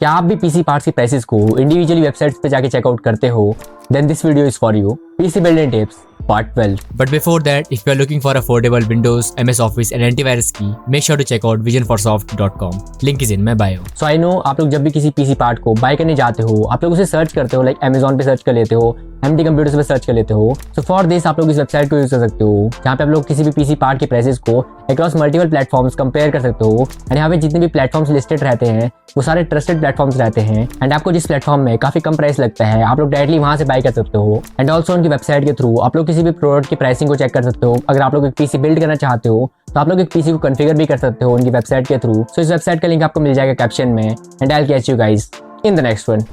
क्या आप भी पीसी पार्ट्स की प्राइसेस को इंडिविजुअली वेबसाइट्स पे जाके चेकआउट करते हो? Then this video is for you. PC building tips Part 12. But before that, if you are looking for affordable Windows, MS Office and antivirus key, make sure to check out visionforsoft.com. Link is in my bio. So I know आप लोग जब भी किसी PC part को bye करने जाते हो, आप लोग उसे सर्च करते हो, लाइक Amazon पे सर्च कर लेते हो, MD कंप्यूटर्स पे सर्च कर लेते हो। सो फॉर दिस आप लोग इस वेबसाइट को यूज कर सकते हो, जहाँ पे आप लोग किसी भी पीसी पार्ट के प्राइसेस को अक्रॉस मल्टीपल प्लेटफॉर्म्स कंपेयर कर सकते हो। एंड यहाँ पे जितने भी प्लेटफॉर्म्स लिस्टेड रहते हैं वो सारे ट्रस्टेड प्लेटफॉर्म्स रहते हैं। एंड आपको जिस प्लेटफॉर्म में काफी कम प्राइस लगता है, आप लोग डायरेक्टली वहाँ से बाय कर सकते हो। एंड ऑल्सो उनकी वेबसाइट के थ्रू आप लोग किसी भी प्रोडक्ट की प्राइसिंग को चेक कर सकते हो। अगर आप लोग एक पीसी बिल्ड करना चाहते हो तो आप लोग एक पीसी को कॉन्फ़िगर भी कर सकते हो उनकी वेबसाइट के थ्रू। सो इस वेबसाइट का लिंक आपको मिल जाएगा कैप्शन में। And I will catch you guys in the next one.